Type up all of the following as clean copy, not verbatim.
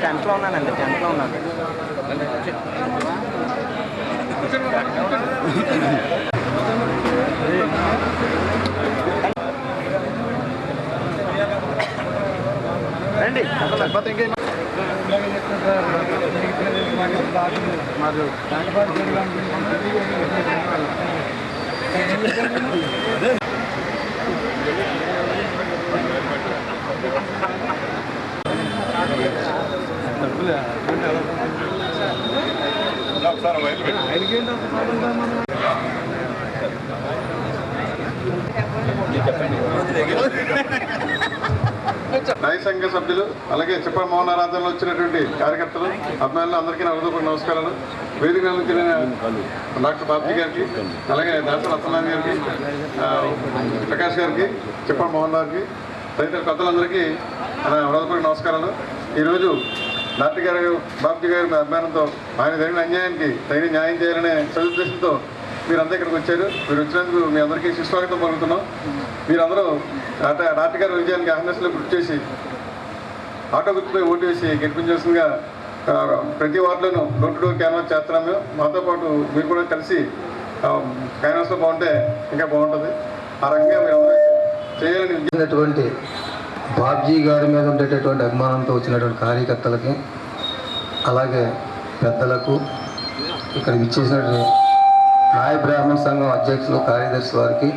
టెంట్లో ఉన్నానండి, టెంట్లో ఉన్నాను. రండి లేకపోతే ఇంకేం న్యాయ సంఘ సభ్యులు అలాగే చిప్ప మోహన్ ఆరాధనలో వచ్చినటువంటి కార్యకర్తలు అభిమానులు అందరికీ నా హృదయపూర్వక నమస్కారాలు. వేదిక డాక్టర్ బాబ్జీ గారికి అలాగే దాసరి అత్తనారాయణ గారికి ప్రకాష్ గారికి చిప్ప మోహన్ గారికి తదితర పెద్దలందరికీ నా హృదయపూర్వక నమస్కారాలు. ఈరోజు డాక్టర్ గారు బాబ్జీ గారి అభిమానంతో ఆయన జరిగిన అన్యాయానికి తగిన న్యాయం చేయాలనే సదుద్దేశంతో మీరందరూ ఇక్కడికి వచ్చారు. మీరు వచ్చినందుకు మీ అందరికీ సుస్వాగతం పలుకుతున్నాం. మీరందరూ డాక్టర్ గారి విజయానికి అహర్నిశలు కృషి చేసి ఆటో గుర్తుపై ఓటు వేసి గెలిపించాల్సిందిగా ప్రతి వార్డులోనూ డోర్ టు డోర్ క్యాన్వాస్ చేస్తున్నాం. మేము మాతో పాటు మీరు కూడా కలిసి క్యాన్వాస్లో బాగుంటే ఇంకా బాగుంటుంది. ఆ రకంగా మీరు అందరూ చేయాలని బాబ్జీ గారి మీద ఉండేటటువంటి అభిమానంతో వచ్చినటువంటి కార్యకర్తలకి అలాగే పెద్దలకు ఇక్కడ ఇచ్చేసినటువంటి నాయ బ్రాహ్మణ సంఘం అధ్యక్షులు కార్యదర్శి వారికి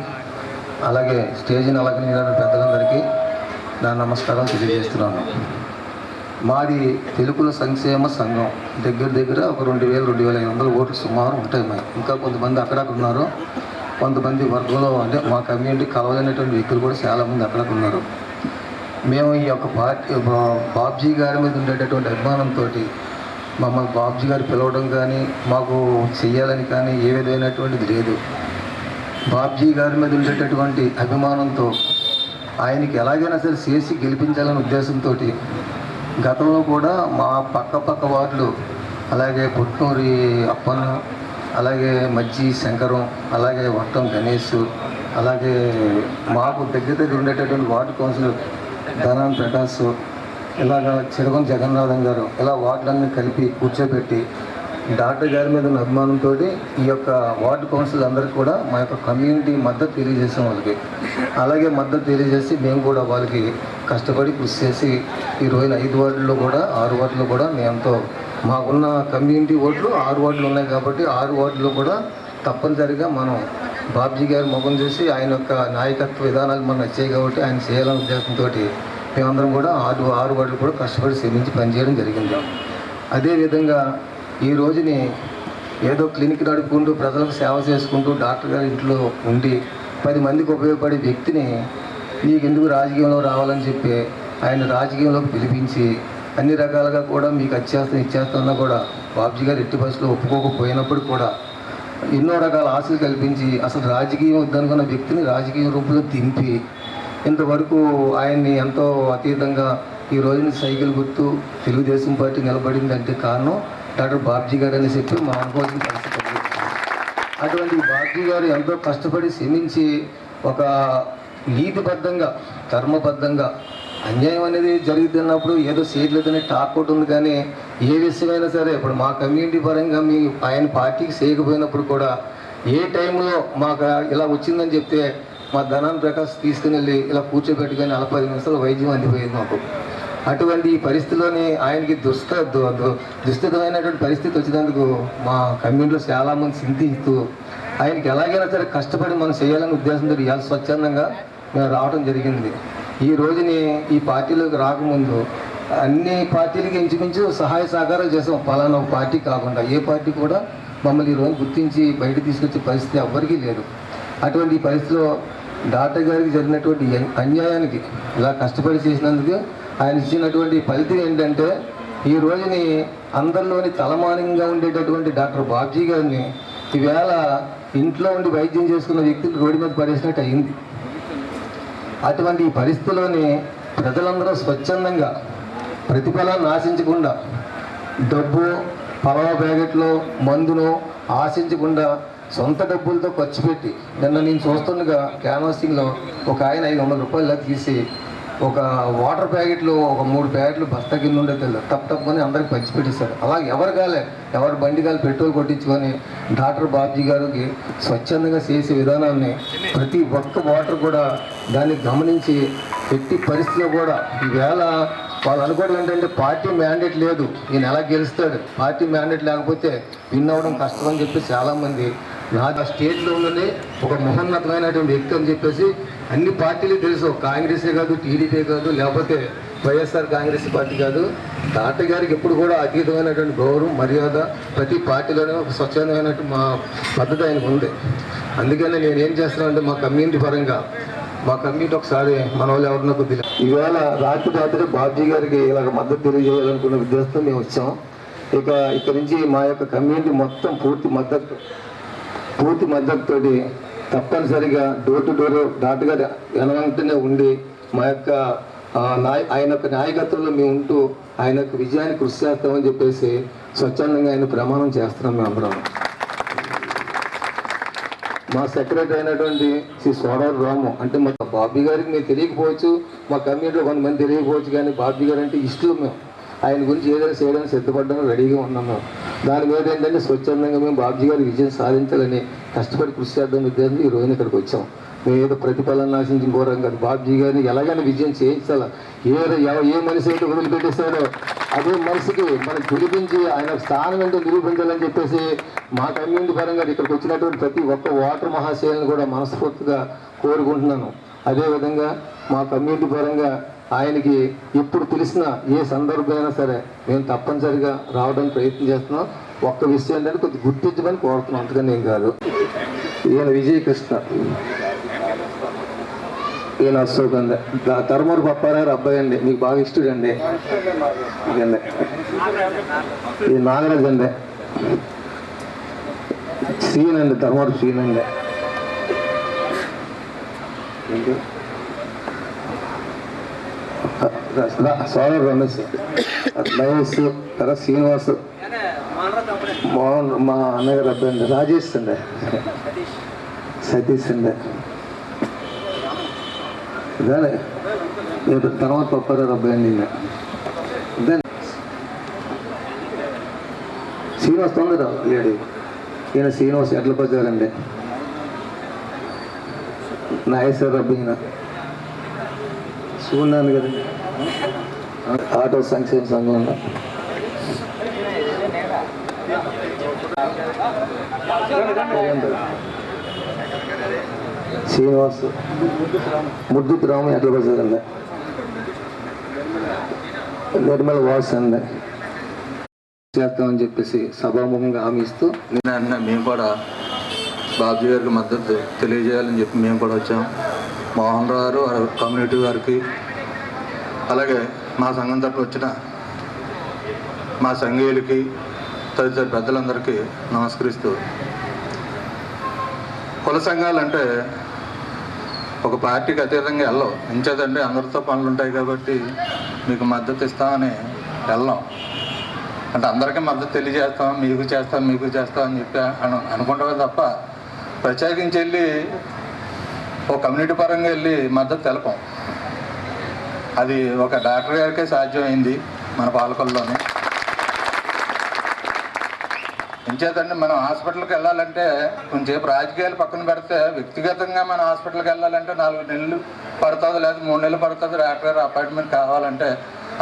అలాగే స్టేజ్ని అలంకరించినటువంటి పెద్దలందరికీ నా నమస్కారం తెలియజేస్తున్నాను. మాది తెలుగుల సంక్షేమ సంఘం దగ్గర ఒక 2000-2500 ఓట్లు సుమారు ఉంటాయి. మరి ఇంకా కొంతమంది అక్కడక్కడ ఉన్నారు. కొంతమంది వర్గంలో అంటే మా కమ్యూనిటీ కలవలేనటువంటి వ్యక్తులు కూడా చాలామంది అక్కడక్కడ ఉన్నారు. మేము ఈ యొక్క బాబ్జీ గారి మీద ఉండేటటువంటి అభిమానంతో మమ్మల్ని బాబ్జీ గారు పిలవడం కానీ మాకు చెయ్యాలని కానీ ఏ విధమైనటువంటిది లేదు. బాబ్జీ గారి మీద ఉండేటటువంటి అభిమానంతో ఆయనకి ఎలాగైనా సరే చేసి గెలిపించాలనే ఉద్దేశంతో గతంలో కూడా మా పక్క వార్డులు అలాగే పుట్నూరి అప్పన్న అలాగే మజ్జి శంకరం అలాగే వట్టం గణేష్ అలాగే మాకు దగ్గర ఉండేటటువంటి వార్డు కౌన్సిలర్ ధనాన్ ప్రకాష్ ఇలాగ చిరగం జగన్నాథన్ గారు ఇలా వార్డులన్నీ కలిపి కూర్చోబెట్టి డాక్టర్ గారి మీద ఉన్న అభిమానంతో ఈ యొక్క వార్డు కౌన్సిల్ అందరికీ కూడా మా యొక్క కమ్యూనిటీ మద్దతు తెలియజేసాం. వాళ్ళకి అలాగే మద్దతు తెలియజేసి మేము కూడా వాళ్ళకి కష్టపడి కృషి చేసి ఈ రోజున 5 వార్డుల్లో కూడా 6 వార్డుల్లో కూడా మేమంతో మాకున్న కమ్యూనిటీ ఓట్లు 6 వార్డులు ఉన్నాయి కాబట్టి 6 వార్డుల్లో కూడా తప్పనిసరిగా మనం బాబ్జీ గారి ముఖం చూసి ఆయన యొక్క నాయకత్వ విధానాలు మనం నచ్చాయి కాబట్టి ఆయన చేయాలనే ఉద్దేశంతో మేమందరం కూడా 6 వార్డులు కూడా కష్టపడి శ్రమించి పనిచేయడం జరిగింది. అదేవిధంగా ఈ రోజుని ఏదో క్లినిక్ నడుపుకుంటూ ప్రజలకు సేవ చేసుకుంటూ డాక్టర్ గారి ఇంట్లో ఉండి 10 మందికి ఉపయోగపడే వ్యక్తిని నీకు ఎందుకు రాజకీయంలో రావాలని చెప్పి ఆయన రాజకీయంలోకి పిలిపించి అన్ని రకాలుగా కూడా మీకు ఇచ్చేస్తున్నా కూడా బాబ్జీ గారు ఎట్టి బస్సులో ఒప్పుకోకపోయినప్పుడు కూడా ఎన్నో రకాల ఆశలు కల్పించి అసలు రాజకీయం వద్దనుకున్న వ్యక్తిని రాజకీయ రూపంలో దింపి ఇంతవరకు ఆయన్ని ఎంతో అతీతంగా ఈ రోజున సైకిల్ గుర్తు తెలుగుదేశం పార్టీ నిలబడిందంటే కారణం డాక్టర్ బాబ్జీ గారు అని చెప్పి మా అనుకోవాల్సిన పరిస్థితి. అటువంటి బాబ్జీ గారు ఎంతో కష్టపడి శ్రమించి ఒక నీతిబద్ధంగా ధర్మబద్ధంగా అన్యాయం అనేది జరుగుతున్నప్పుడు ఏదో చేయట్లేదని టాక్ అవుట్ ఉంది. కానీ ఏ విషయమైనా సరే ఇప్పుడు మా కమ్యూనిటీ పరంగా మీ ఆయన పార్టీకి చేయకపోయినప్పుడు కూడా ఏ టైంలో మాకు ఇలా వచ్చిందని చెప్తే మా ధనాన్ని ప్రకాశ్ తీసుకుని వెళ్ళి ఇలా కూర్చోబెట్టుకొని 40 నిమిషాలు వైద్యం అందిపోయింది మాకు. అటువంటి ఈ పరిస్థితిలోని ఆయనకి దుస్థితమైనటువంటి పరిస్థితి వచ్చినందుకు మా కమ్యూనిటీలో చాలామంది చింతిస్తూ ఆయనకి ఎలాగైనా సరే కష్టపడి మనం చేయాలనే ఉద్దేశంతో ఇవాళ స్వచ్ఛందంగా మేము రావడం జరిగింది. ఈ రోజుని ఈ పార్టీలోకి రాకముందు అన్ని పార్టీలకి ఇంచుమించు సహాయ సహకారాలు చేసాం. పలానా ఒక పార్టీ కాకుండా ఏ పార్టీ కూడా మమ్మల్ని ఈ రోజు గుర్తించి బయట తీసుకొచ్చే పరిస్థితి ఎవ్వరికీ లేదు. అటువంటి పరిస్థితిలో డాక్టర్ గారికి జరిగినటువంటి అన్యాయానికి ఇలా కష్టపడి చేసినందుకు ఆయన ఇచ్చినటువంటి ఫలితం ఏంటంటే ఈ రోజుని అందరిలోని తలమానంగా ఉండేటటువంటి డాక్టర్ బాబ్జీ గారిని ఈవేళ ఇంట్లో ఉండి వైద్యం చేసుకున్న వ్యక్తులు రోడ్డు మీద పడేసినట్టు అయింది. అటువంటి ఈ పరిస్థితిలోని ప్రజలందరూ స్వచ్ఛందంగా ప్రతిఫలాన్ని ఆశించకుండా డబ్బు పలానా ప్యాకెట్లో మందును ఆశించకుండా సొంత డబ్బులతో ఖర్చు పెట్టి నిన్న నేను చూస్తుండగా క్యాన్వాసింగ్లో ఒక ఆయన 500 రూపాయలు తీసి ఒక వాటర్ ప్యాకెట్లు ఒక 3 ప్యాకెట్లు బస్తా కింద ఉండే తప్పని అందరికి పంచిపెట్టేశారు. అలాగే ఎవరి బండిగాలు పెట్రోల్ కొట్టించుకొని డాక్టర్ బాబ్జీ గారికి స్వచ్ఛందంగా చేసే విధానాన్ని ప్రతి ఒక్క వాటర్ కూడా దాన్ని గమనించి ఎట్టి పరిస్థితిలో కూడా ఈవేళ వాళ్ళు అనుకోవడం ఏంటంటే పార్టీ మ్యాండేట్ లేదు, ఈయన ఎలా గెలుస్తాడు, పార్టీ మ్యాండేట్ లేకపోతే విన్ అవ్వడం కష్టం అని చెప్పి చాలామంది నాకు ఆ స్టేట్లో ఉన్నది ఒక మహోన్నతమైనటువంటి వ్యక్తి అని చెప్పేసి అన్ని పార్టీలు తెలుసు. కాంగ్రెసే కాదు, టీడీపీ కాదు, లేకపోతే వైఎస్ఆర్ కాంగ్రెస్ పార్టీ కాదు. డాక్టర్ గారికి ఎప్పుడు కూడా అతీతమైనటువంటి గౌరవం మర్యాద ప్రతి పార్టీలోనే ఒక స్వచ్ఛందమైనటువంటి మా పద్ధతి ఆయనకు ఉంది. అందుకని నేను ఏం చేస్తున్నానంటే మా కమ్యూనిటీ పరంగా మా కమ్యూనిటీ ఒకసారి మన వాళ్ళు ఎవరినో కొద్దిగా ఈవేళ రాత్రి బాబ్జీ గారికి ఇలాగ మద్దతు తెలియజేయాలనుకున్న ఉద్దేశంతో మేము వచ్చాం. ఇక్కడి నుంచి మా యొక్క కమ్యూనిటీ మొత్తం పూర్తి మద్దతుతోటి తప్పనిసరిగా డోర్ టు డోర్ డాక్టర్ గారు వెనవంటనే ఉండి మా యొక్క ఆయన యొక్క నాయకత్వంలో మేము ఉంటూ ఆయన యొక్క విజయాన్ని కృషి చేస్తామని చెప్పేసి స్వచ్ఛందంగా ఆయన ప్రమాణం చేస్తున్నాం. మేము అందరం మా సెక్రటరీ అయినటువంటి శ్రీ సోడవరం రాము అంటే మా బాబీ గారికి మేము తెలియకపోవచ్చు, మా కమ్యూనిటీలో కొంతమంది తెలియకపోవచ్చు, కానీ బాబీ గారు అంటే ఇష్టం. మేము ఆయన గురించి ఏదైనా చేయడానికి సిద్ధపడ్డానికి రెడీగా ఉన్నాం. మేము దాని మీద ఏంటంటే స్వచ్ఛందంగా మేము బాబ్జీ గారి విజయం సాధించాలని కష్టపడి కృషి చేద్దాం ఉద్దేశం ఈ రోజున ఇక్కడికి వచ్చాం. మేము ఏదో ప్రతిఫలాన్ని ఆశించిన ఘోరం కాదు, బాబ్జీ గారిని ఎలాగైనా విజయం చేయించాలా. ఏ మనిషి అయితే వదిలిపెట్టేస్తాడో అదే మనిషికి మనం పిలిపించి ఆయన స్థానం ఏంటో నిరూపించాలని చెప్పేసి మా కమ్యూనిటీ పరంగా ఇక్కడికి వచ్చినటువంటి ప్రతి ఒక్క ఓటర్ మహాశయులను కూడా మనస్ఫూర్తిగా కోరుకుంటున్నాను. అదేవిధంగా మా కమ్యూనిటీ పరంగా ఆయనకి ఎప్పుడు తెలిసినా ఏ సందర్భమైనా సరే మేము తప్పనిసరిగా రావడానికి ప్రయత్నం చేస్తున్నాం. ఒక్క విషయం ఏంటంటే కొద్దిగా గుర్తించమని కోరుతున్నాం, అంతకని ఏం కాదు. ఈయన విజయకృష్ణ, ఈయన అశోక్ అండి, ధర్మూరు పప్పారారు అబ్బాయి అండి, మీకు బాగా ఇష్టం అండి. ఇదండి ఇది నాగరాజు అండి, శ్రీన్ అండి, ధర్మూరు శ్రీన్ అండి. సోదరు రమేష్, మహేష్, తర్వాత శ్రీనివాస్, మోహన్, మా అన్నగారు అబ్బాయి అండి రాజేష్ అండి, సతీష్ అండి, ఇదే తర్వాత పప్పారావు అబ్బాయి అండి. ఇదే శ్రీనివాస్ తొందర లేడు, ఈయన శ్రీనివాస్ ఎట్ల బజారండి, నాగేశ్వర అబ్బాయి ఈయన చూడండి కదండి, ఆటో సంక్షేమ సంఘంలో శ్రీనివాస్, ముద్దుత్ రాము ఎట్ల బజారండి, నిర్మల వాస్ అండి చేస్తామని చెప్పేసి సభాముఖంగా హామీ ఇస్తూ మేము కూడా బాబ్జీ గారికి మద్దతు తెలియజేయాలని చెప్పి మేము కూడా వచ్చాం. మోహన్ రావు గారు కమ్యూనిటీ వారికి, అలాగే మా సంఘం తరపు వచ్చిన మా సంఘీయులకి తదితర పెద్దలందరికీ నమస్కరిస్తూ, కుల సంఘాలంటే ఒక పార్టీకి అతీతంగా వెళ్ళం, ఎంచేదంటే అందరితో పనులు ఉంటాయి కాబట్టి మీకు మద్దతు ఇస్తామని వెళ్ళాం. అంటే అందరికీ మద్దతు తెలియజేస్తాం, మీకు చేస్తాం అని చెప్పి అనుకుంటామే తప్ప ప్రత్యేకించి వెళ్ళి ఒక కమ్యూనిటీ పరంగా వెళ్ళి మద్దతు తెలపం. అది ఒక డాక్టర్ గారికే సాధ్యమైంది మన పాలకొల్లోనే. అంచేతండి మనం హాస్పిటల్కి వెళ్ళాలంటే కొంచెంసేపు రాజకీయాలు పక్కన పెడితే వ్యక్తిగతంగా మనం హాస్పిటల్కి వెళ్ళాలంటే 4 నెలలు పడుతుంది, లేదా 3 నెలలు పడుతుంది డాక్టర్ గారు అపాయింట్మెంట్ కావాలంటే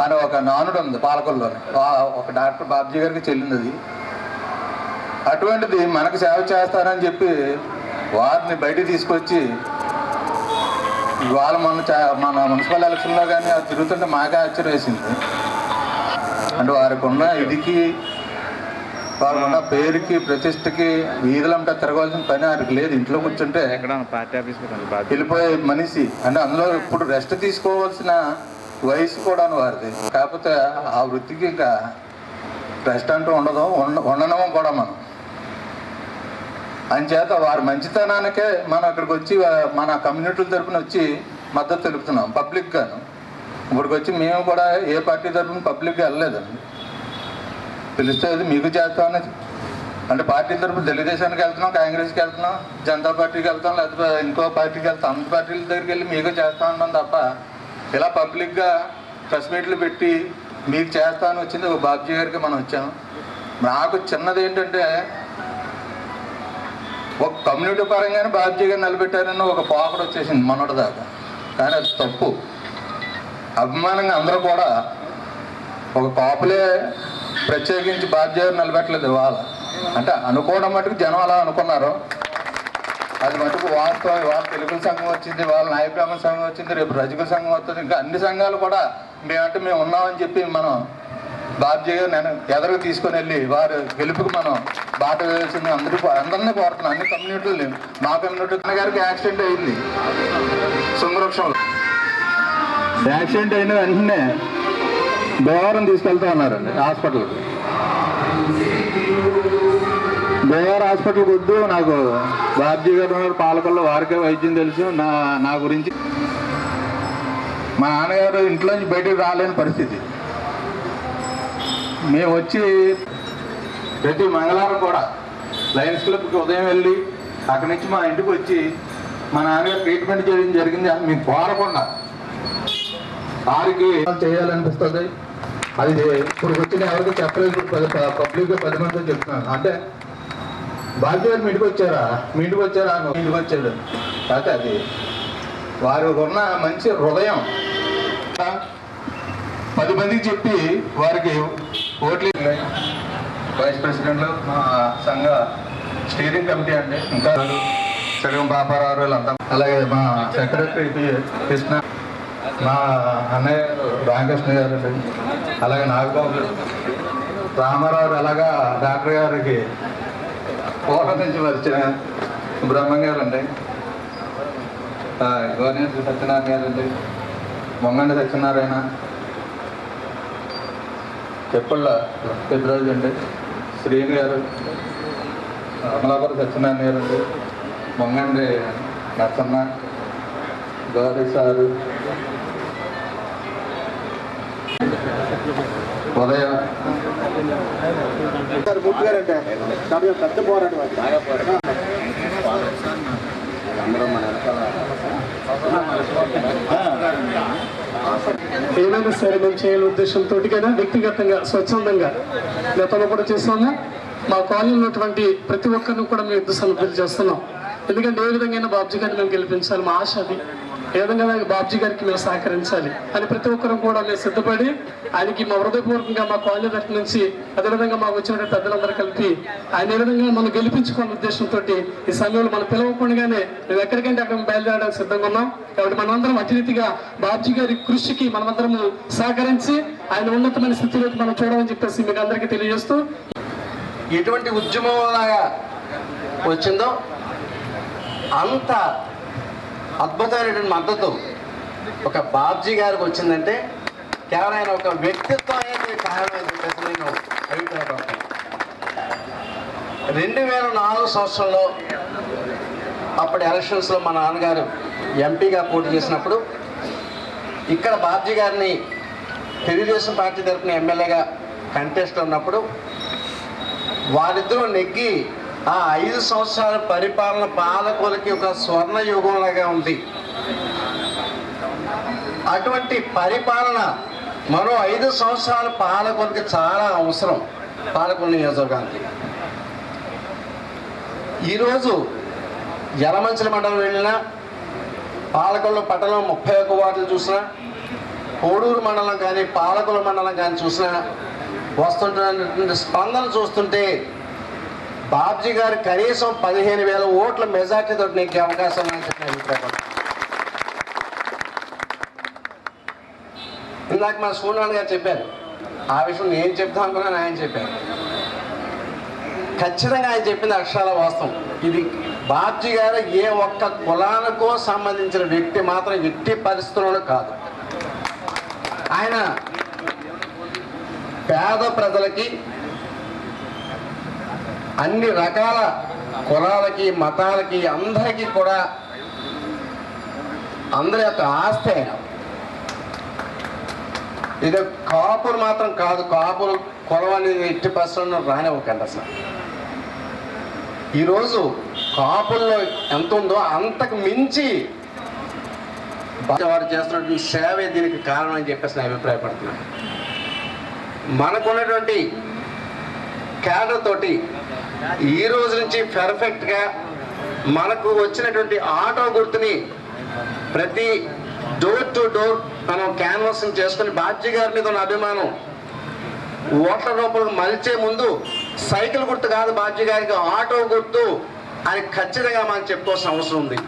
అని ఒక నానుడు ఉంది పాలకొల్లోని. ఒక డాక్టర్ బాబ్జీ గారికి చెల్లింది అది. అటువంటిది మనకు సేవ చేస్తారని చెప్పి వారిని బయటికి తీసుకొచ్చి ఇవాళ మన మున్సిపల్ ఎలక్షన్లో కానీ అది తిరుగుతుంటే మాకే ఆశ్చర్యం వేసింది. అంటే వారికి ఉన్న ఇదికి, వారికి ఉన్న పేరుకి, ప్రతిష్టకి వీధులంటే తిరగవలసిన పని వారికి లేదు. ఇంట్లో కూర్చుంటే వెళ్ళిపోయే మనిషి. అంటే అందులో ఇప్పుడు రెస్ట్ తీసుకోవాల్సిన వయసు కూడా వారిది. కాకపోతే ఆ వృత్తికి ఇంకా రెస్ట్ అంటూ ఉండదు, ఉండడం కూడా మనం. అంచేత వారి మంచితనానికే మనం అక్కడికి వచ్చి మన కమ్యూనిటీల తరఫున వచ్చి మద్దతు తెలుపుతున్నాం పబ్లిక్గాను. ఇప్పటికి వచ్చి మేము కూడా ఏ పార్టీ తరఫున పబ్లిక్గా వెళ్ళలేదండి. పిలిస్తే మీకు చేస్తామనేది అంటే పార్టీ తరఫున తెలుగుదేశానికి వెళ్తున్నాం, కాంగ్రెస్కి వెళ్తున్నాం, జనతా పార్టీకి వెళ్తాం, లేకపోతే ఇంకో పార్టీకి వెళ్తాం. అన్ని పార్టీల దగ్గరికి వెళ్ళి మీకు చేస్తా ఉంటాం తప్ప ఇలా పబ్లిక్గా ప్రెస్ మీట్లు పెట్టి మీకు చేస్తామని వచ్చింది ఒక బాబ్జీ గారికి మనం వచ్చాము. నాకు చిన్నది ఏంటంటే ఒక కమ్యూనిటీ పరంగానే బాబ్జీ గారు నిలబెట్టారని ఒక పోకడు వచ్చేసింది మొన్నటి దాకా. కానీ అది తప్పు. అభిమానంగా అందరూ కూడా ఒక కాపులే ప్రత్యేకించి బాబ్జీ గారు నిలబెట్టలేదు ఇవాళ. అంటే అనుకోవడం మటుకు జనం అలా అనుకున్నారు, అది మటుకు వాస్తవం. ఇవాళ తెలుగుల సంఘం వచ్చింది, వాళ్ళ నాయ బ్రాహ్మణ సంఘం వచ్చింది, రేపు రజకుల సంఘం వస్తుంది, ఇంకా అన్ని సంఘాలు కూడా మేము ఉన్నామని చెప్పి మనం బాబ్జీ గారు నేను ఎదరకు తీసుకొని వెళ్ళి వారి గెలుపుకి మనం బాట వేయాల్సింది అందరినీ కోరుతున్నాం. అన్ని కమ్యూనిటీలు, మా కమ్యూనిటీ గారికి యాక్సిడెంట్ అయింది సుంగవృక్షంలో. యాక్సిడెంట్ అయిన వెంటనే భీమవరం తీసుకెళ్తా ఉన్నారండి హాస్పిటల్కి. భీమవరం హాస్పిటల్కి వద్దు, నాకు బాబ్జీ గారు ఉన్నారు పాలకొల్లో, వారికే వైద్యం తెలుసు, నా గురించి. మా నాన్నగారు ఇంట్లోంచి బయటకు రాలేని పరిస్థితి. మేము వచ్చి ప్రతి మంగళవారం కూడా లయన్స్ క్లబ్కి ఉదయం వెళ్ళి అక్కడి నుంచి మా ఇంటికి వచ్చి మా నాన్నగారు ట్రీట్మెంట్ చేయడం జరిగింది. అని మీకు కోరకుండా వారికి చేయాలనిపిస్తుంది. అది ఇప్పుడు వచ్చిన ఎవరికి చెప్పలేదు, పబ్లిక్గా 10 మందితో చెప్తున్నాను. అంటే బాబ్జీ గారు మీ ఇంటికి వచ్చారా మీ ఇంటికి వచ్చాడు. కాకపోతే అది వారు ఉన్న మంచి హృదయం 10 మందికి చెప్పి వారికి ఓట్లు. వైస్ ప్రెసిడెంట్లు, మా సంఘ స్టీరింగ్ కమిటీ అండి, ఇంకా సగం పాపారావు వీళ్ళంతా, అలాగే మా సెక్రటరీ కృష్ణ, మా అన్నయ్య రామకృష్ణ గారు, అలాగే నాగబాబు, రామారావు, అలాగా డాక్టర్ గారికి కోట నుంచి వచ్చిన బ్రహ్మం గారు అండి, గవర్నమెంట్ సత్యనారాయణ గారు అండి, మొంగండి సత్యనారాయణ, చెప్పళ్ళ పెద్దరాజు అండి, శ్రీని గారు, అమలాపురం సత్యనారాయణ గారు అండి, మొంగండి నచ్చన్న, గౌరీ సారు, ఉదయం పెద్ద పోరాటం. ఏమైనా సరే మేము చేయాలి ఉద్దేశంతో కదా వ్యక్తిగతంగా స్వచ్ఛందంగా గతంలో కూడా చేస్తాము. మా కాలనీలో ఉన్నటువంటి ప్రతి ఒక్కరిని కూడా మేము యుద్ధ సన్నద్ధులు చేస్తున్నాం. ఎందుకంటే ఏ విధంగా బాబ్జీ గారిని మేము గెలిపించాలి, మా ఆశ అది. ఏ విధంగా బాబ్జీ గారికి మేము సహకరించాలి అని ప్రతి ఒక్కరం కూడా మేము సిద్ధపడి ఆయనకి మా హృదయపూర్వకంగా మా కాలనీ తరఫు నుంచి అదేవిధంగా మాకు వచ్చిన పెద్దలందరూ కలిపి ఆయన ఏ విధంగా మనం గెలిపించుకునే ఉద్దేశంతో ఈ సమయంలో మనం పిలవకుండానే మేము ఎక్కడికంటే అక్కడ బయలుదేరడానికి సిద్ధంగా ఉన్నాం. కాబట్టి మనమందరం అతిథిగా బాబ్జీ గారి కృషికి మనమందరము సహకరించి ఆయన ఉన్నతమైన స్థితిలోకి మనం చూడాలని చెప్పేసి మీకు అందరికీ తెలియజేస్తూ, ఎటువంటి ఉద్యమంలాగా వచ్చిందో అంత అద్భుతమైనటువంటి మద్దతు ఒక బాబ్జీ గారికి వచ్చిందంటే కేవలం ఆయన ఒక వ్యక్తిత్వం అనేది కారణం చెప్పేసి నేను అభిప్రాయపడతాను. 2004 సంవత్సరంలో అప్పటి ఎలక్షన్స్లో మా నాన్నగారు ఎంపీగా పోటీ చేసినప్పుడు ఇక్కడ బాబ్జీ గారిని తెలుగుదేశం పార్టీ తరఫున ఎమ్మెల్యేగా కంటెస్ట్ ఉన్నప్పుడు వారిద్దరూ నెగ్గి ఆ 5 సంవత్సరాల పరిపాలన పాలకులకి ఒక స్వర్ణ యుగంలాగా ఉంది. అటువంటి పరిపాలన మరో 5 సంవత్సరాల పాలకులకి చాలా అవసరం. పాలకుల నియోజకవర్గానికి ఈరోజు యలమంచిలి మండలం వెళ్ళినా, పాలకొల్లు పట్టణం 31 వార్డులు చూసినా, కోడూరు మండలం కానీ పాలకొల్లు మండలం కానీ చూసినా వస్తుంటున్నటువంటి స్పందన చూస్తుంటే బాబ్జీ గారు కనీసం 15,000 ఓట్ల మెజార్టీతో నీకు అవకాశం అని చెప్పిన అభిప్రాయం. ఇందాక మన సూర్యనారాయణ గారు చెప్పారు, ఆ విషయం నేను చెప్తాను అనుకున్నాను, ఆయన చెప్పారు. ఖచ్చితంగా ఆయన చెప్పింది అక్షరాల వాస్తవం. ఇది బాబ్జీ గారు ఏ ఒక్క కులానికో సంబంధించిన వ్యక్తి మాత్రం ఎట్టి పరిస్థితుల్లోనూ కాదు. ఆయన పేద ప్రజలకి, అన్ని రకాల కులాలకి, మతాలకి, అందరికీ కూడా అందరి యొక్క ఆస్తి ఆయన. ఇది కాపులు మాత్రం కాదు, కాపులు కులం అనేది ఎట్టి పరిస్థితుల్లో రానివ్వకండి. అసలు ఈరోజు కాపుల్లో ఎంత ఉందో అంతకు మించి వారు చేస్తున్నటువంటి సేవే దీనికి కారణం అని చెప్పేసి నేను అభిప్రాయపడుతున్నాను. మనకున్నటువంటి క్యాడర్ తోటి ఈ రోజు నుంచి పర్ఫెక్ట్గా మనకు వచ్చినటువంటి ఆటో గుర్తుని ప్రతి డోర్ టు డోర్ మనం క్యాన్వాసింగ్ చేసుకుని బాబ్జీ గారి మీద ఉన్న అభిమానం ఓట్ల రూపంలో మలిచే ముందు సైకిల్ గుర్తు కాదు బాబ్జీ గారికి ఆటో గుర్తు అని ఖచ్చితంగా మనం చెప్పుకోవాల్సిన అవసరం ఉంది.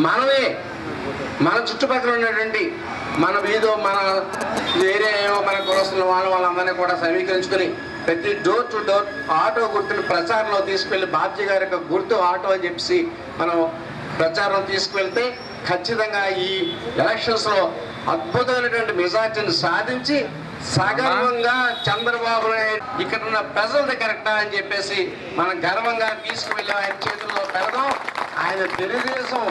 మనమే మన చుట్టుపక్కల ఉన్నటువంటి మన వీధో, మన ఏరియా ఏమో, మన కులస్తున్న వాళ్ళందరినీ కూడా సమీకరించుకొని ప్రతి డోర్ టు డోర్ ఆటో గుర్తుని ప్రచారంలో తీసుకెళ్ళి బాబ్జీ గారి యొక్క గుర్తు ఆటో అని చెప్పి మనం ప్రచారం తీసుకువెళ్తే ఖచ్చితంగా ఈ ఎలక్షన్స్లో అద్భుతమైనటువంటి మెజార్టీని సాధించి సగర్వంగా చంద్రబాబు నాయుడు ఇక్కడ ఉన్న ప్రజలది కరెక్టా అని చెప్పేసి మనం గర్వంగా తీసుకువెళ్ళి ఆయన చేతుల్లో పెడదాం. ఆయన తెలుగుదేశం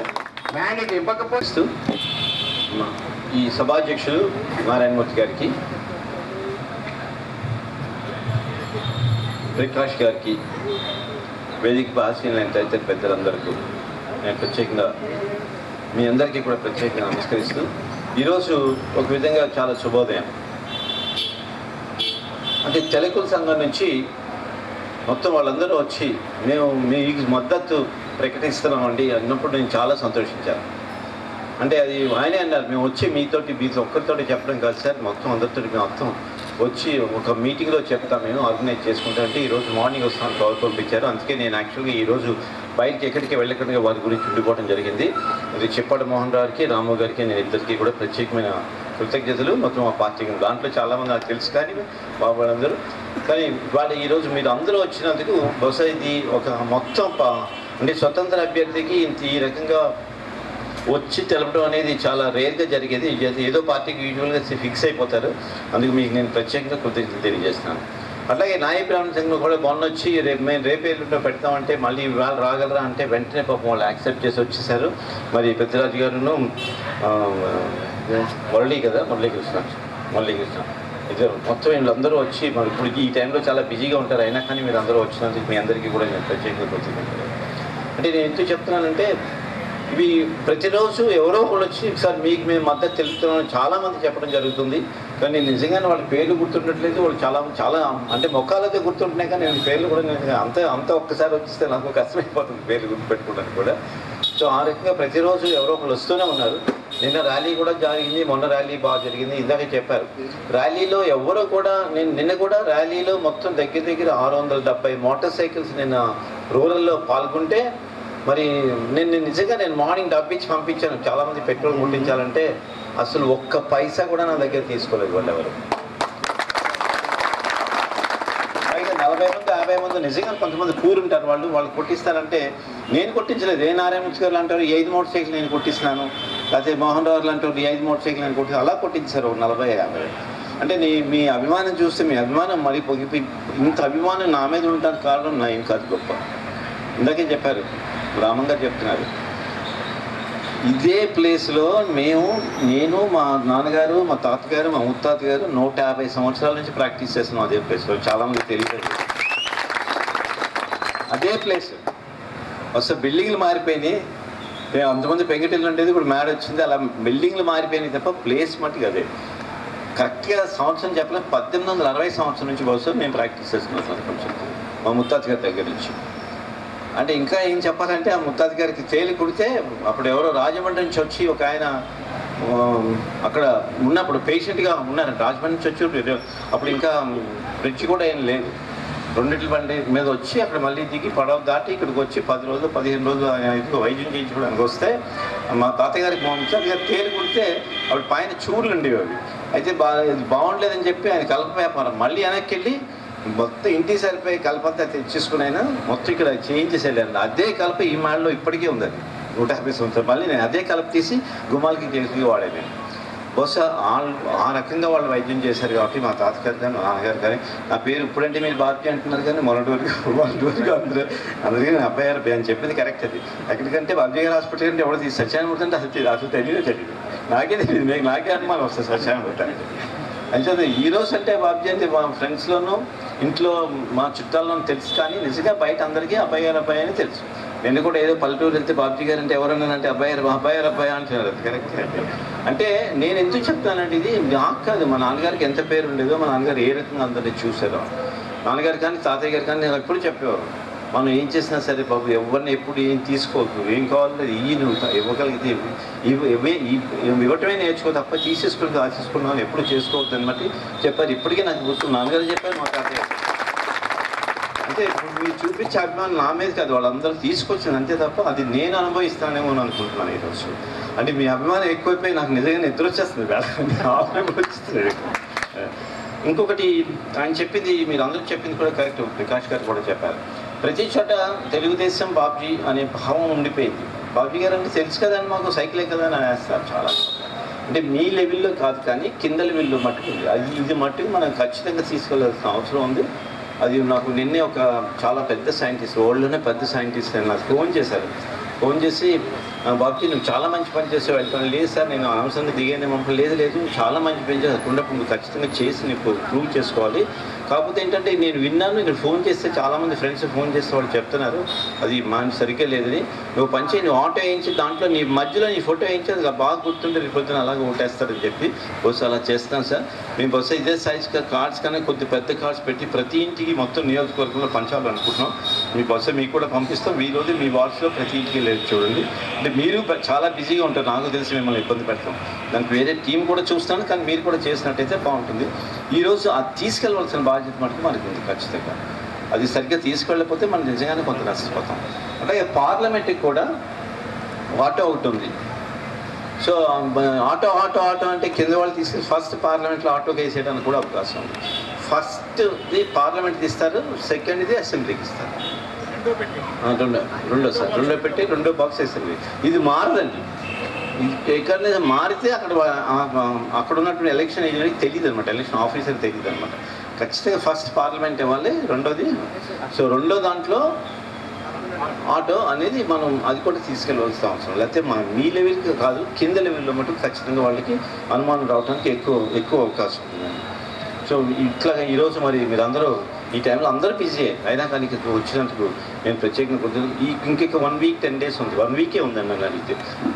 మ్యాండేట్ ఇవ్వకపోతే ఈ సభాధ్యక్షుడు నారాయణమూర్తి గారికి, ప్రకాష్ గారికి, వేదిక భాషలైన తదితర పెద్దలందరికీ నేను ప్రత్యేకంగా మీ అందరికీ కూడా ప్రత్యేకంగా నమస్కరిస్తూ, ఈరోజు ఒక విధంగా చాలా శుభోదయం. అంటే తెలుగు సంఘం నుంచి మొత్తం వాళ్ళందరూ వచ్చి మేము మీకు మద్దతు ప్రకటిస్తున్నామండి అన్నప్పుడు నేను చాలా సంతోషించాను. అంటే అది ఆయనే అన్నారు, మేము వచ్చి మీతో ఒక్కరితోటి చెప్పడం కాదు సార్, మొత్తం అందరితో మేము మొత్తం వచ్చి ఒక మీటింగ్లో చెప్తాం, మేము ఆర్గనైజ్ చేసుకుంటాం. అంటే ఈరోజు మార్నింగ్ వస్తాను కవర్ పంపించారు. అందుకే నేను యాక్చువల్గా ఈరోజు బయటికి ఎక్కడికి వెళ్ళకుండా వారి గురించి ఉండిపోవడం జరిగింది. అది చెప్పాడు మోహన్ గారికి, రాము గారికి, నేను ఇద్దరికి కూడా ప్రత్యేకమైన కృతజ్ఞతలు. మొత్తం మా పార్టీకి దాంట్లో చాలామంది నాకు తెలుసు కానీ వాళ్ళందరూ కానీ వాళ్ళు ఈరోజు మీరు అందరూ వచ్చినందుకు బహుశా ఇది ఒక మొత్తం అంటే స్వతంత్ర అభ్యర్థికి ఈ రకంగా వచ్చి తెలపడం అనేది చాలా రేర్గా జరిగేది. ఏదో పార్టీకి యూజువల్గా ఫిక్స్ అయిపోతారు. అందుకు మీకు నేను ప్రత్యేకంగా కృతజ్ఞతలు తెలియజేస్తున్నాను. అట్లాగే నాయ బ్రాహ్మణ సంఘం కూడా మొన్న వచ్చి మేము రేపేళ్ళలో పెడతామంటే మళ్ళీ వాళ్ళు రాగలరా అంటే వెంటనే పాపం వాళ్ళు యాక్సెప్ట్ చేసి వచ్చేసారు. మరి పెద్దరాజు గారును మురళీకృష్ణ ఇద్దరు మొత్తం వీళ్ళందరూ వచ్చి మరి ఇప్పుడు ఈ టైంలో చాలా బిజీగా ఉంటారు. అయినా కానీ మీరు అందరూ వచ్చినందుకు మీ అందరికీ కూడా నేను ప్రత్యేకంగా కృతజ్ఞతలు. అంటే నేను ఎందుకు చెప్తున్నానంటే ఇవి ప్రతిరోజు ఎవరో ఒకళ్ళు వచ్చి సార్ మీకు మేము మద్దతు తెలుపుతున్నామని చాలామంది చెప్పడం జరుగుతుంది. కానీ నేను నిజంగానే వాళ్ళ పేర్లు గుర్తుండట్లేదు. వాళ్ళు చాలా అంటే మొక్కలైతే గుర్తుంటున్నాయి కానీ నేను పేర్లు కూడా అంత ఒక్కసారి వచ్చిస్తే నాకు కష్టమైపోతుంది పేర్లు గుర్తుపెట్టుకోవడానికి కూడా. సో ఆ రకంగా ప్రతిరోజు ఎవరో ఒకళ్ళు వస్తూనే ఉన్నారు. నిన్న ర్యాలీ కూడా జరిగింది, మొన్న ర్యాలీ బాగా జరిగింది. ఇందాక చెప్పారు ర్యాలీలో ఎవరో కూడా నిన్న కూడా ర్యాలీలో మొత్తం దగ్గర 670 మోటార్ సైకిల్స్ నిన్న రూరల్లో పాల్గొంటే మరి నేను నిజంగా మార్నింగ్ డబ్బిచ్చి పంపించాను. చాలామంది పెట్రోల్ ముట్టించాలంటే అసలు ఒక్క పైసా కూడా నా దగ్గర తీసుకోలేదు వాళ్ళు ఎవరు. పైగా 40 మంది 50 మంది నిజంగా కొంతమంది కూరుంటారు వాళ్ళు కొట్టిస్తారంటే నేను కొట్టించలేదు. నారాయణ గారు అంటారు 5 మోటార్ సైకిల్ నేను కొట్టిస్తున్నాను, లేకపోతే మోహన్ రావు అంటారు 5 మోటార్ సైకిల్ నేను కొట్టిస్తాను, అలా కొట్టించారు 40-50. అంటే మీ అభిమానం చూస్తే మీ అభిమానం మరి పొగిపోయి ఇంత అభిమానం నా మీద ఉండడానికి కారణం నా ఏం కాదు గొప్ప. ఇందాకే చెప్పారు రామన్ గారు చెప్తున్నారు, ఇదే ప్లేస్లో నేను మా నాన్నగారు, మా తాతగారు, మా ముత్తాత గారు 150 సంవత్సరాల నుంచి ప్రాక్టీస్ చేస్తున్నాం అదే ప్లేస్లో. చాలామంది తెలియదు. అదే ప్లేస్ వస్తే బిల్డింగ్లు మారిపోయినాయి. అంతమంది పెంకటిల్లు ఉండేది, ఇప్పుడు మేడ వచ్చింది. అలా బిల్డింగ్లు మారిపోయినాయి తప్ప ప్లేస్ మట్టుకు అదే. కరెక్ట్గా సంవత్సరం చెప్పలేదు, 1860 సంవత్సరం నుంచి బహుశా మేము ప్రాక్టీస్ చేస్తున్నాం కొంచెం మా ముత్తాత గారి దగ్గర నుంచి. అంటే ఇంకా ఏం చెప్పాలంటే ఆ ముత్తాత గారికి తేలి కుడితే అప్పుడు ఎవరో రాజమండ్రి నుంచి వచ్చి ఒక ఆయన అక్కడ ఉన్నప్పుడు పేషెంట్గా ఉన్నారు, రాజమండ్రి నుంచి వచ్చి అప్పుడు ఇంకా బ్రిడ్జ్ కూడా ఏం లేదు, రెండిట్ల బండి మీద వచ్చి అక్కడ మళ్ళీ దిగి పడవ దాటి ఇక్కడికి వచ్చి 10 రోజులు 15 రోజులు ఆయన వైద్యం చేయించుకోవడానికి వస్తే మా తాతగారికి మా ముత్తాత గారు తేలి కుడితే అప్పుడు పైన చూర్లు ఉండేవి అవి. అయితే బాగుండలేదని చెప్పి ఆయన కలప వ్యాపారం మళ్ళీ వెనక్కి వెళ్ళి మొత్తం ఇంటికి సరిపోయి కలపంతా తెచ్చేసుకుని అయినా మొత్తం ఇక్కడ చేంజెస్ వెళ్ళాను. అదే కలప ఈ మాడలో ఇప్పటికీ ఉంది, అది 150 సంవత్సరాలు. మళ్ళీ నేను అదే కలప తీసి గుమ్మాలకి చేసి వాడాను నేను. బహుశా ఆ రకంగా వాళ్ళు వైద్యం చేశారు కాబట్టి మా తాతగారు కానీ మా నాన్నగారు కానీ, నా పేరు ఇప్పుడంటే మీరు బాబీ అంటున్నారు కానీ మొన్నటి వరకు అందరికీ నేను అబ్బాయి అని చెప్పింది కరెక్ట్. అది ఎక్కడికంటే బాబీ గారి హాస్పిటల్ అంటే ఎవరు తీసి సత్యానుమూర్తి అంటే అసలు తెలియదు, నాకే తెలియదు, నాకే అనుమానం వస్తుంది సత్యానుమూర్తి అంటే. అయితే ఈరోజు అంటే బాబీ అంటే మా ఫ్రెండ్స్లోనూ ఇంట్లో మా చుట్టాల్లోనూ తెలుసు, కానీ నిజంగా బయట అందరికీ అబ్బాయి అని తెలుసు. నేను కూడా ఏదో పల్లెటూరు వెళ్తే బాబీ గారు అంటే ఎవరన్నానంటే అబ్బాయి అంటున్నారు. అది కరెక్ట్. అంటే నేను ఎందుకు చెప్తానంటే ఇది నాకు కాదు, మా నాన్నగారికి ఎంత పేరు ఉండేదో, మా నాన్నగారు ఏ రకంగా అందరినీ చూసారో, నాన్నగారు కానీ తాతయ్య గారు కానీ నేను ఎప్పుడు చెప్పేవారు, మనం ఏం చేసినా సరే బాబు ఎవరిని ఎప్పుడు ఏం తీసుకోవద్దు, ఏం కావాలో నువ్వు ఇవ్వగలిగితే ఇవ్వటమే నేర్చుకో తప్ప తీసేసుకుని దాచేసుకున్నావు ఎప్పుడు చేసుకోవద్దు అనమాట చెప్పారు. ఇప్పటికీ నాకు గుర్తు నాన్నగారు చెప్పారు, మా తాతయ్య. అంటే ఇప్పుడు మీరు చూపించే అభిమానం నా మీద కాదు, వాళ్ళందరూ తీసుకొచ్చింది అంతే తప్ప అది నేను అనుభవిస్తానేమో అని అనుకుంటున్నాను ఈరోజు. అంటే మీ అభిమానం ఎక్కువైపోయి నాకు నిజంగా నిద్ర వచ్చేస్తుంది, వచ్చేస్తుంది. ఇంకొకటి ఆయన చెప్పింది, మీరు అందరూ చెప్పింది కూడా కరెక్ట్, ప్రకాష్ గారు కూడా చెప్పారు. ప్రతి చోట తెలుగుదేశం బాబ్జీ అనే భావం ఉండిపోయింది. బాబ్జీ గారు అంటే తెలుసు కదండి మాకు, సైకిలే కదా అని వేస్తారు చాలా. అంటే మీ లెవెల్లో కాదు కానీ కింద లెవెల్లో మట్టుకు ఇది మట్టుకు మనం ఖచ్చితంగా తీసుకెళ్ళాల్సిన అవసరం ఉంది. అది నాకు నిన్నే ఒక చాలా పెద్ద సైంటిస్ట్, వరల్డ్లోనే పెద్ద సైంటిస్ట్ అని నాకు ఫోన్ చేసి బాబుకి నువ్వు చాలా మంచి పని చేసావు వెళ్తాను. లేదు సార్ నేను అనవసరంగా దిగానే మమ్మల్ని లేదు చాలా మంచి పని చేసావు, నువ్వు ఖచ్చితంగా చేసి నీకు ప్రూవ్ చేసుకోవాలి. కాకపోతే ఏంటంటే నేను విన్నాను, ఇక్కడ ఫోన్ చేస్తే చాలామంది ఫ్రెండ్స్ ఫోన్ చేస్తే వాళ్ళు చెప్తున్నారు అది మన సరిగ్గా లేదని, నువ్వు పని నువ్వు ఆటో వేయించి దాంట్లో నీ మధ్యలో నీ ఫోటో వేయించి అది బాగా గుర్తుంటే రేపొద్దున అలాగే ఓటేస్తారని చెప్పి బహుశా అలా చేస్తాను సార్. మేము బహుశా ఇదే సైజ్గా కార్డ్స్ కానీ కొద్ది పెద్ద కార్డ్స్ పెట్టి ప్రతి ఇంటికి మొత్తం నియోజకవర్గంలో పంచాలనుకుంటున్నాం. మీ బహుశా మీకు కూడా పంపిస్తాం. ఈ రోజు మీ వాట్స్లో ప్రతి ఇంటికి లేదు చూడండి. అంటే మీరు చాలా బిజీగా ఉంటారు, నాకు తెలిసి మిమ్మల్ని ఇబ్బంది పెడతాం, దానికి వేరే టీం కూడా చూస్తాను, కానీ మీరు కూడా చేసినట్టయితే బాగుంటుంది. ఈరోజు అది తీసుకెళ్ళవలసిన బాధ్యత మటుకు మనకి ఉంది ఖచ్చితంగా. అది సరిగ్గా తీసుకెళ్ళకపోతే మనం నిజంగానే కొంత నష్టపోతాం. అలాగే పార్లమెంట్కి కూడా ఆటో ఒకటి ఉంది. సో ఆటో అంటే కింద వాళ్ళు తీసుకెళ్ళి ఫస్ట్ పార్లమెంట్లో ఆటోకి వేసేయడానికి కూడా అవకాశం ఉంది. ఫస్ట్ది పార్లమెంట్ తీస్తారు, సెకండ్ది అసెంబ్లీకి ఇస్తారు. రెండో పెట్టి రెండో బాక్స్ అసెంబ్లీ. ఇది మారదండి, ఎక్కడైనా మారితే అక్కడ ఉన్నటువంటి ఎలక్షన్ ఏజెంట్కి తెలియదు అనమాట, ఎలక్షన్ ఆఫీసర్కి తెలియదు అనమాట. ఖచ్చితంగా ఫస్ట్ పార్లమెంట్ ఇవ్వాలి, రెండోది. సో రెండో దాంట్లో ఆటో అనేది మనం అది కూడా తీసుకెళ్ళవలసిన అవసరం, లేకపోతే మీ లెవెల్కి కాదు కింద లెవెల్లో మటుకు ఖచ్చితంగా వాళ్ళకి అనుమానం రావడానికి ఎక్కువ అవకాశం ఉందండి. సో ఇట్లాగా ఈరోజు మరి మీరందరూ ఈ టైంలో అందరూ బిజీ అయినా కానీ వచ్చినందుకు నేను ప్రత్యేకంగా ఇంకొక 1 వీక్ 10 డేస్ ఉంది, 1 వీకే ఉందండి నన్ను అడిగితే.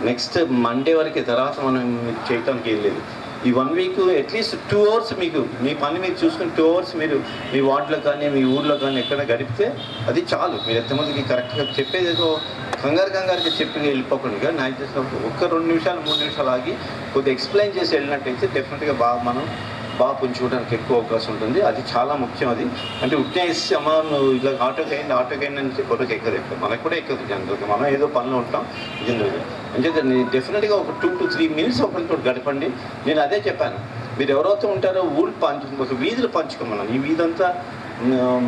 నెక్స్ట్ మండే వరకు తర్వాత మనం చేయడానికి ఏం లేదు. ఈ 1 వీక్ అట్లీస్ట్ 2 అవర్స్ మీకు మీ పని మీరు చూసుకుని 2 అవర్స్ మీరు మీ వార్డులో కానీ మీ ఊర్లో కానీ ఎక్కడ గడిపితే అది చాలు. మీరు ఎంతమందికి కరెక్ట్గా చెప్పేది ఏదో కంగారుగా చెప్పి వెళ్ళిపోకుండా నాకు చేసినప్పుడు ఒక్క 2 నిమిషాలు 3 నిమిషాలు ఆగి కొద్దిగా ఎక్స్ప్లెయిన్ చేసి వెళ్ళినట్టయితే డెఫినెట్గా బాగా పుంజుకోవడానికి ఎక్కువ అవకాశం ఉంటుంది. అది చాలా ముఖ్యం. అది అంటే ఉట్నేసి అమ్మ నువ్వు ఇలా ఆటోకి అయింది అంటే కొరకు ఎక్కదు మనకు కూడా ఎక్కదు జనరల్గా, మనం ఏదో పనిలో ఉంటాం జనరల్గా. అంటే డెఫినెట్గా ఒక 2 to 3 minutes ఒకరితో గడపండి. నేను అదే చెప్పాను, మీరు ఎవరైతే ఉంటారో ఒక వీధులు పంచుకోమన్నాను. ఈ వీధంతా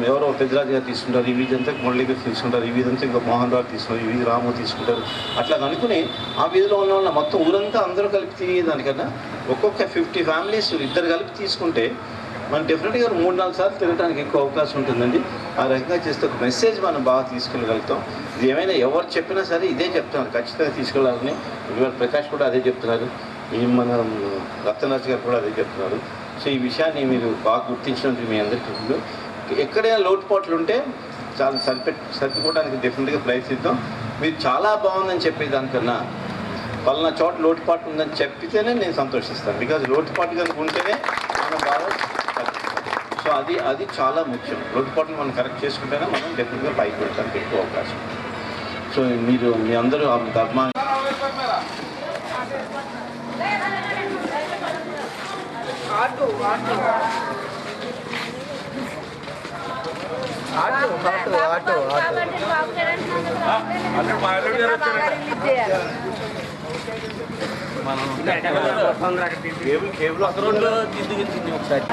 ఎవరో పెద్దరాజు గారు తీసుకుంటారు, ఈ వీధి అంతా మురళి గారు తీసుకుంటారు, ఈ వీధి అంతా ఇంకా మోహన్ రావు తీసుకుంటారు, ఈ వీధి రాము తీసుకుంటారు. అట్లా అనుకుని ఆ వీధిలో ఉన్న వాళ్ళ మొత్తం ఊరంతా అందరూ కలిపి తిరిగేదానికన్నా ఒక్కొక్క 50 ఫ్యామిలీస్ ఇద్దరు కలిపి తీసుకుంటే మనం డెఫినెట్గా 3-4 సార్లు తిరగడానికి ఎక్కువ అవకాశం ఉంటుందండి. ఆ రకంగా చేస్తే ఒక మెసేజ్ మనం బాగా తీసుకెళ్ళగలుగుతాం. ఇది ఏమైనా ఎవరు చెప్పినా సరే ఇదే చెప్తున్నారు, ఖచ్చితంగా తీసుకెళ్ళాలని. ఇవాళ ప్రకాష్ కూడా అదే చెప్తున్నారు, మన రత్నరాజు గారు కూడా అదే చెప్తున్నారు. సో ఈ విషయాన్ని మీరు బాగా గుర్తించినందుకు మీ అందరికీ ఎక్కడైనా లోటుపాట్లు ఉంటే చాలా సర్దుకోవడానికి డెఫినెట్గా ప్రయత్నిద్దాం. మీరు చాలా బాగుందని చెప్పేదానికన్నా పలానా చోట లోటుపాటు ఉందని చెప్పితేనే నేను సంతోషిస్తాను. బికాజ్ లోటుపాటు కనుక ఉంటేనే మనం బాగా. సో సో అది చాలా ముఖ్యం. లోటుపాట్లు మనం కరెక్ట్ చేసుకుంటేనే మనం డెఫినెట్గా పైకి వెళ్ళడానికి ఎక్కువ అవకాశం. సో మీరు మీ అందరూ అభిమానం కేబుల్ అక్కడ తింది ఒకసారి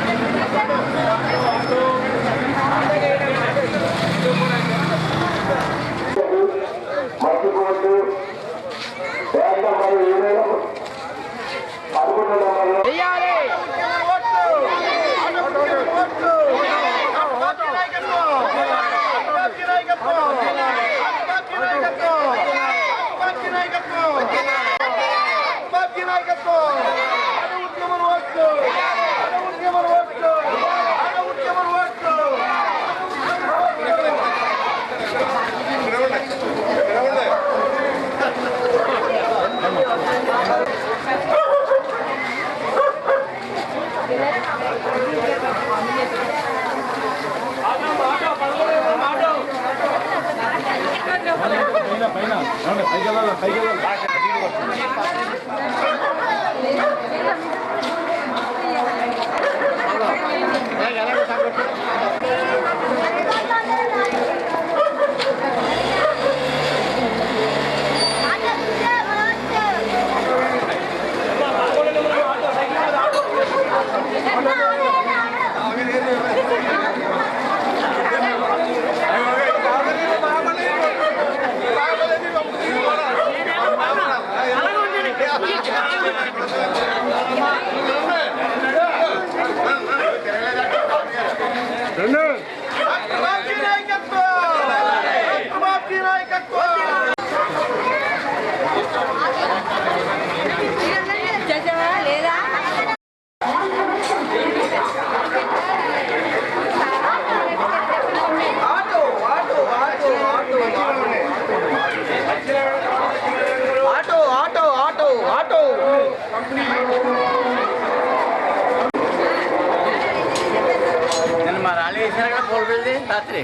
రాత్రి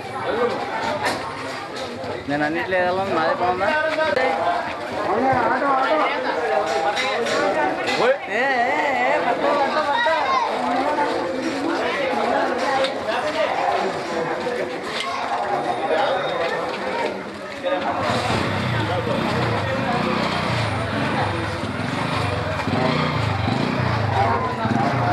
నేను అన్నిట్లో నాదే బాగుందా